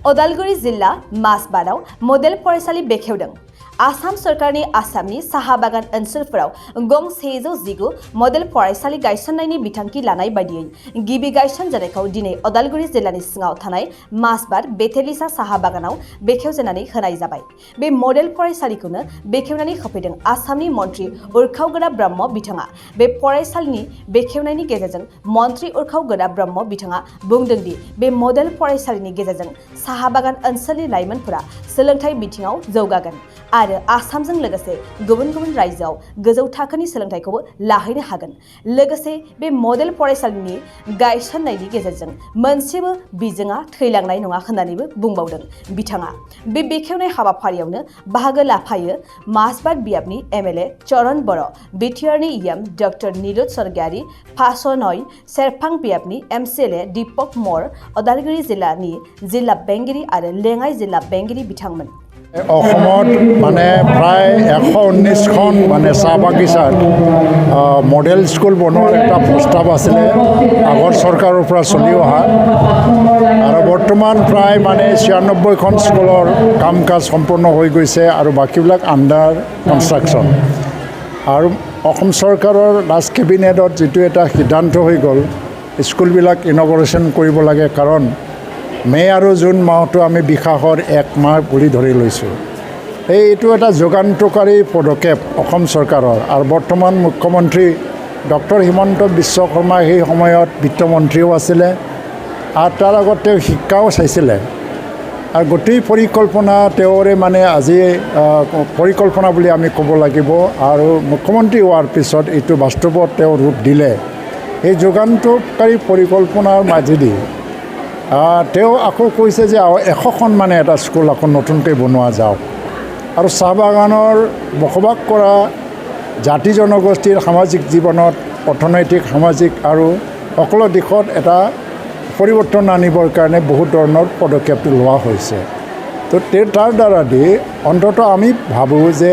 अदालगुरि जिल्ला मासबादाव मडेल फरायसालि बेखेवदों। आसाम सरकारनि आसामनि साहा बागान ओनसोलफोराव गं 119 मडेल फरायसालि गायसननायनि बिथांखि लानाय बायदियै गिबि गायसनजानायखौ दिनै अदालगुरि जिल्लानि सिङाव थानाय मासबाद बेथेलिसा साहा बागानाव बेखेवजेननानै होनाय जाबाय। बे मडेल फरायसालिखौनो बेखेवनानै होफैदों आसामनि मन्त्रि उरखाव गोरा ब्रह्म बिथाङा। बे फरायसालिनि बेखेवनायनि गेजेरजों मन्त्रि उरखाव गोरा ब्रह्म बिथाङा बुंदों दि बे मडेल फरायसालिनि गेजेरजों साहा बागान ओनसोलनि लाइमोनफोरा सोलोंथाइ बिथिङाव जौगागोन आरो आसामजों लोगोसे गुबुन गुबुन रायजोआव गोजौ थाखोनि सोलोंथाइखौबो लाहैनो हागोन। लोगोसे बे मडेल फरायसालिनि गायसननायनि गेजेरजों मोनसेबो बिजोङा थैलांनाय नङा होननानैबो बुंबावदों बिथाङा। बे बेखेवनाय हाबाफारियावनो बाहागो लाफायो मासबाद बियाबनि एमएलए चरण बर', बिटिआरनि इएम डक्टर निरुद सरगियारि, फासनय सेरफां बियाबनि एमसिएलए दीपक मर, अदालगुरि जिल्लानि जिल्ला बेंगिरि आरो लेङाइ जिल्ला बेंगिरि बिथांमोन। অসমত মানে প্ৰায় 119খন মানে চাহ বাগিচাত মডেল স্কুল বনোৱাৰ এটা প্ৰস্তাৱ আছিলে আগৰ চৰকাৰৰ পৰা চলি অহা আৰু বৰ্তমান প্ৰায় মানে 96খন স্কুলৰ কাম কাজ সম্পূৰ্ণ হৈ গৈছে আৰু বাকীবিলাক আণ্ডাৰ কনষ্ট্ৰাকশ্যন। আৰু অসম চৰকাৰৰ লাষ্ট কেবিনেটত যিটো এটা সিদ্ধান্ত হৈ গ'ল স্কুলবিলাক ইনগৰেশ্যন কৰিব লাগে, কাৰণ মে' আৰু জুন মাহটো আমি বিকাশৰ 1 মাহ বুলি ধৰি লৈছোঁ। এইটো এটা যুগান্তকাৰী পদক্ষেপ অসম চৰকাৰৰ। আৰু বৰ্তমান মুখ্যমন্ত্ৰী ডক্টৰ হিমন্ত বিশ্ব শৰ্মা সেই সময়ত বিত্তমন্ত্ৰীও আছিলে আৰু তাৰ আগত তেওঁ শিক্ষাও চাইছিলে আৰু গোটেই পৰিকল্পনা তেওঁৰে মানে আজি পৰিকল্পনা বুলি আমি ক'ব লাগিব। আৰু মুখ্যমন্ত্ৰী হোৱাৰ পিছত এইটো বাস্তৱত তেওঁ ৰূপ দিলে। এই যুগান্তকাৰী পৰিকল্পনাৰ মাজেদি তেওঁ আকৌ কৈছে যে 100খন মানে এটা স্কুল আকৌ নতুনকৈ বনোৱা যাওক আৰু চাহ বাগানৰ বসবাস কৰা জাতি জনগোষ্ঠীৰ সামাজিক জীৱনত অৰ্থনৈতিক সামাজিক আৰু সকলো দিশত এটা পৰিৱৰ্তন আনিবৰ কাৰণে বহুত ধৰণৰ পদক্ষেপ লোৱা হৈছে। তো তাৰ দ্বাৰা দি অন্ততঃ আমি ভাবোঁ যে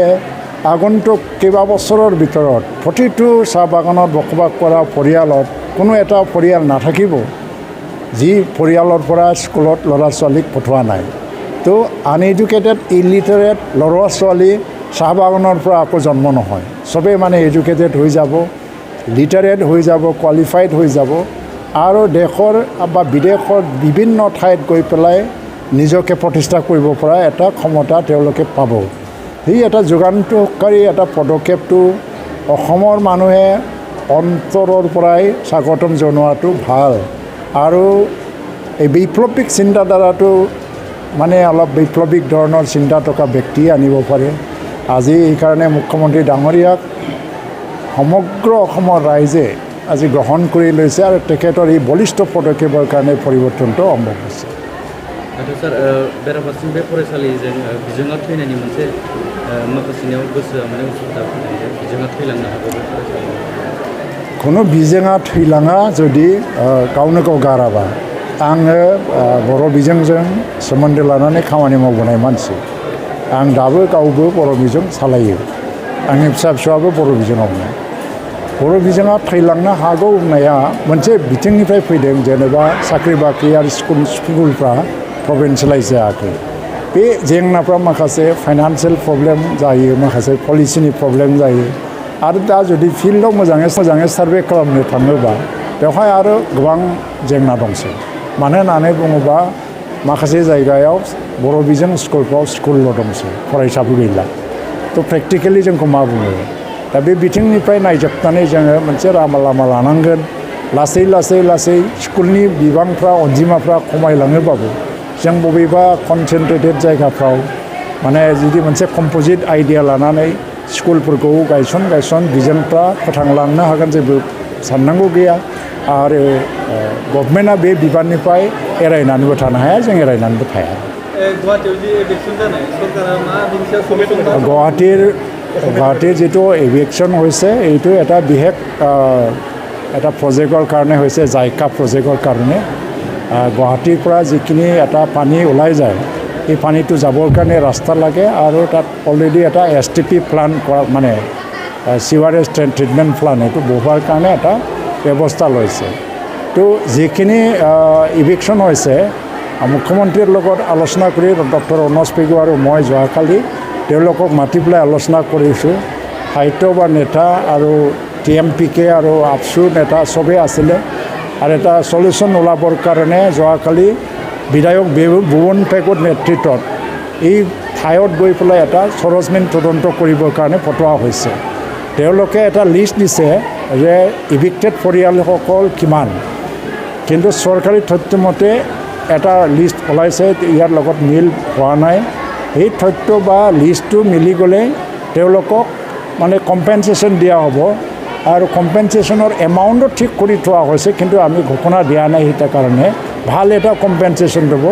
আগন্তুক কেইবাবছৰৰ ভিতৰত প্ৰতিটো চাহ বাগানত বসবাস কৰা পৰিয়ালত কোনো এটা পৰিয়াল নাথাকিব যি পৰিয়ালৰ পৰা স্কুলত ল'ৰা ছোৱালীক পঠোৱা নাই। তো আনএডুকেটেড ইলিটাৰেট ল'ৰা ছোৱালী চাহ বাগানৰ পৰা আকৌ জন্ম নহয়। চবেই মানে এডুকেটেড হৈ যাব, লিটাৰেট হৈ যাব, কোৱালিফাইড হৈ যাব আৰু দেশৰ বা বিদেশৰ বিভিন্ন ঠাইত গৈ পেলাই নিজকে প্ৰতিষ্ঠা কৰিব পৰা এটা ক্ষমতা তেওঁলোকে পাব। সেই এটা যুগান্তকাৰী এটা পদক্ষেপটো অসমৰ মানুহে অন্তৰৰ পৰাই স্বাগতম জনোৱাটো ভাল। আৰু এই বৈপ্লৱিক চিন্তাধাৰাটো মানে অলপ বৈপ্লৱিক ধৰণৰ চিন্তা থকা ব্যক্তিয়ে আনিব পাৰে। আজি এইকাৰণে মুখ্যমন্ত্ৰী ডাঙৰীয়াক সমগ্ৰ অসমৰ ৰাইজে আজি গ্ৰহণ কৰি লৈছে আৰু তেখেতৰ এই বলিষ্ঠ পদক্ষেপৰ কাৰণে পৰিৱৰ্তনটো সম্ভৱ হৈছে। सार बेराफारसेथिं बे फरायसालिजों बिजोङा थैनायनि मोनसे माखासेनियाव गोसोआ माने उसुबिदा फैदों, बिजोङा थैलांनो हागौ बे फरायसालियाव। কোনো बिजोङा थैलाङा जुदि गावनो गाव गाराबा। आङो बर' बिजोंजों सोमोन्दो लानानै खामानि मावबोनाय मानसि। आं दाबो गावबो बर' बिजों सालायो। आंनि फिसा फिसौआबो बर' बिजोङावनो। बर' बिजोङा थैलांनो हागौ होननाया मोनसे बिथिंनिफ्राय फैदों, जेनेबा साख्रि बाख्रि आरो स्कुलफ्रा प्रभिन्सियेलाइज जायाखै। बे जेंनाफ्रा माखासे फाइनान्सियेल प्रब्लेम जायो, माखासे पलिसिनि प्रब्लेम जायो आरो दा जुदि फिल्डआव मोजाङै सार्भे खालामनो थाङोबा बेवहाय आरो गोबां जेंना दंसै। मानो होननानै बुङोबा माखासे जायगायाव बर' बिजों स्कुलफ्राव स्कुलल' दंसै, फरायसाबो गैला। तो प्रेक्टिकेलि जोंखौ मा बुङो? दा बे बिथिंनिफ्राय नायजोबनानै जोङो मोनसे लामा लानांगोन। लासै लासै लासै स्कुलनि बिबांफ्रा अनजिमाफ्रा खमायलाङोबाबो जों बबेबा कनसेन्ट्रेटेड जायगाफ्राव माने जुदि मोनसे कम्प'जिट आइडिया लानानै स्कुलफोरखौ गायसन बिजोंफ्रा फोथांलांनो हागोन, जेबो साननांगौ गैया। आरो गभर्नमेन्टआ बे बिबाननिफ्राय एरायनानैबो थानो हाया, जों एरायनानैबो थाया। গুৱাহাটীৰ যিটো ইভিকশ্যন হৈছে এইটো এটা বিশেষ এটা প্ৰজেক্টৰ কাৰণে হৈছে, জাইকা প্ৰজেক্টৰ কাৰণে। গুৱাহাটীৰ পৰা যিখিনি এটা পানী ওলাই যায় এই পানীটো যাবৰ কাৰণে ৰাস্তা লাগে আৰু তাত অলৰেডি এটা STP প্লান কৰা মানে চিৱাৰেজ ট্ৰিটমেণ্ট প্লান এইটো বহুৱাৰ কাৰণে এটা ব্যৱস্থা লৈছে। তো যিখিনি ইভিকশ্যন হৈছে মুখ্যমন্ত্ৰীৰ লগত আলোচনা কৰি ডক্টৰ অনজ পেগু আৰু মই যোৱাকালি তেওঁলোকক মাতি পেলাই আলোচনা কৰিছোঁ। সাহিত্য বা নেতা আৰু TMPK আৰু আপচু নেতা চবেই আছিলে আৰু এটা সলিউশ্যন ওলাবৰ কাৰণে যোৱাকালি বিধায়ক ভুৱন পেগুৰ নেতৃত্বত এই ঠাইত গৈ পেলাই এটা সৰজমিন তদন্ত কৰিবৰ কাৰণে পঠোৱা হৈছে। তেওঁলোকে এটা লিষ্ট দিছে যে ইভিক্টেড পৰিয়ালসকল কিমান, কিন্তু চৰকাৰী তথ্যমতে এটা লিষ্ট ওলাইছে, ইয়াৰ লগত মিল হোৱা নাই। এই তথ্য বা লিষ্টটো মিলি গ'লে তেওঁলোকক মানে কম্পেনচেশ্যন দিয়া হ'ব আৰু কম্পেনচেশ্যনৰ এমাউণ্টটো ঠিক কৰি থোৱা হৈছে, কিন্তু আমি ঘোষণা দিয়া নাই। সেইটা কাৰণে ভাল এটা কম্পেনচেশ্যন দিব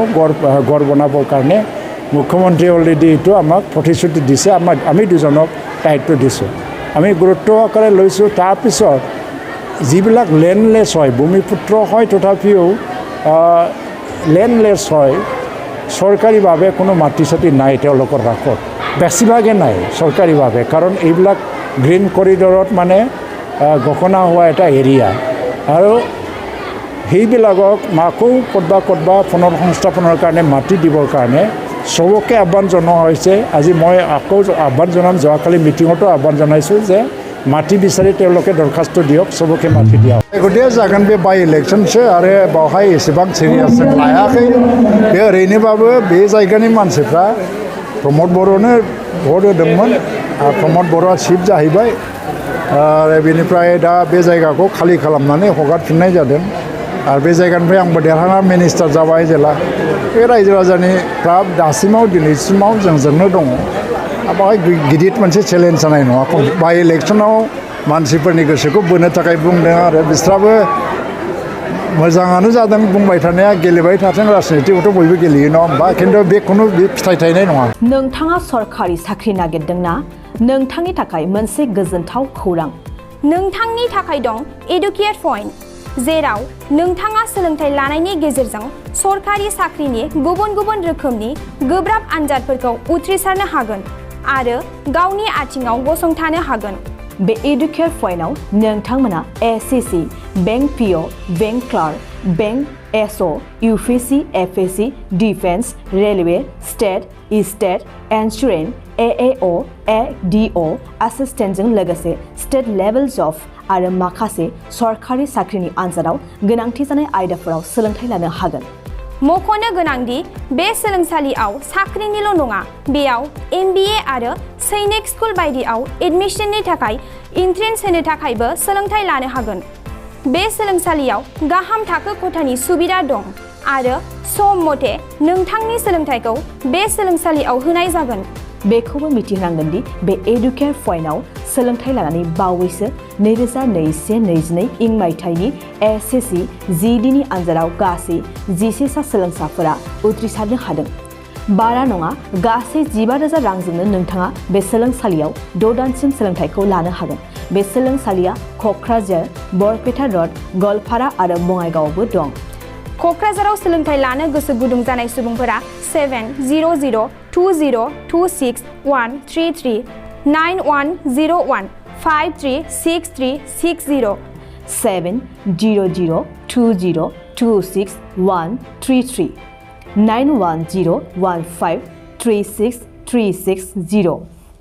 গড় বনাবৰ কাৰণে মুখ্যমন্ত্ৰী অলৰেডি এইটো আমাক প্ৰতিশ্ৰুতি দিছে। আমি দুজনক দায়িত্ব দিছোঁ, আমি গুৰুত্ব আকাৰে লৈছোঁ। তাৰপিছত যিবিলাক লেণ্ডলেছ হয়, ভূমিপুত্ৰ হয়, তথাপিও লেণ্ডলেছ হয়, চৰকাৰীভাৱে কোনো মাটি চাটি নাই তেওঁলোকৰ ৰাখত, বেছিভাগে নাই চৰকাৰীভাৱে, কাৰণ এইবিলাক গ্ৰীণ কৰিডৰত মানে ঘোষণা হোৱা এটা এৰিয়া। আৰু সেইবিলাকক আকৌ ক'তবা পুনৰ সংস্থাপনৰ কাৰণে মাটি দিবৰ কাৰণে চবকে আহ্বান জনোৱা হৈছে। আজি মই আকৌ আহ্বান জনাম, যোৱাকালি মিটিঙতো আহ্বান জনাইছোঁ যে माटी बिसारि तेलोके दरखास्त दियक सबके माटी दिया गतिके जागोन बे बाय इलेक्शनसो आरो बावहाय एसेबां सिरियास लायाखै बे ओरैनोबाबो बे जायगानि मानसिफ्रा प्रमद बर'नो भट होदोंमोन प्रमद बर'आ चिफ जाहैबाय आरो बेनिफ्राय दा बे जायगाखौ खालि खालामनानै हगारफिननाय जादों आरो बे जायगानिफ्राय आंबो देरहाना मिनिस्टार जाबाय जेला बे रायजो राजानिफ्रा दासिमाव दिनैसिमाव जोंजोंनो दङ बाहाय गिदिर मोनसे चेलेन्ज जानाय नङा बाय इलेक्शनाव मानसिफोरनि गोसोखौ बोनो थाखाय बुंदों आरो बिस्राबो मोजाङानो जादों बुंबाय थानाया गेलेबाय थाथों राजनितिखौथ' बयबो गेलेयो नङा होमबा खिन्थु बे खुनु फिथाइ थायनाय नङा नोंथाङा सरकारि साख्रि नागिरदोंना नोंथांनि थाखाय मोनसे गोजोनथाव खौरां नोंथांनि थाखाय दं एडुकेट पइन्ट जेराव नोंथाङा सोलोंथाइ लानायनि गेजेरजों सरकारि साख्रिनि गुबुन गुबुन रोखोमनि गोब्राब आनजादफोरखौ उथ्रिसारनो हागोन आरो गावनि आथिङाव गसंथानो हागोन बे एडुकेट पइन्टआव नोंथांमोना एसएससि बैंक पिअ बैंक क्लार्क बैंक एसअ यूपीएससी एफएससि डिफेन्स रेलवे स्टेट इन्सुरेन्स एएअ एडिअ एसिस्टेन्टजों लोगोसे स्टेट लेभेल जब आरो माखासे सरकारि साख्रिनि आनजादाव गोनांथि जानाय आयदाफोराव सोलोंथाइ लानो हागोन मख'नो गोनांदि बे सोलोंसालियाव साख्रिनिल' नङा बेयाव MBA आरो सैनिक स्कुल बायदियाव एडमिशननि थाखाय एन्ट्रेन्स होनो थाखायबो सोलोंथाइ लानो हागोन बे सोलोंसालियाव गाहाम थाखो खथानि सुबिदा दं आरो सम मथे नोंथांनि सोलोंथाइखौ बे सोलोंसालियाव होनाय जागोन बेखौबो मिथिनांगोन दि बे एडुकेट पइन्टआव सोलोंथाइ लानानै बावैसो 2021-22 इं मायथाइनि एसएससि जिडिनि आनजादाव गासै 11 सा सोलोंसाफोरा उथ्रिसारनो हादों बारा नङा गासै 15,000 रांजोंनो नोंथाङा बे सोलोंसालियाव 6 दानसिम सोलोंथाइखौ लानो हागोन बे सोलोंसालिया क'क्राझार बरपेटा रड गलपारा आरो बङाइगावआवबो दं क'क्राझाराव सोलोंथाइ लानो गोसो गुदुं जानाय सुबुंफोरा 70020261133 9101 536360 70020261133 9101536360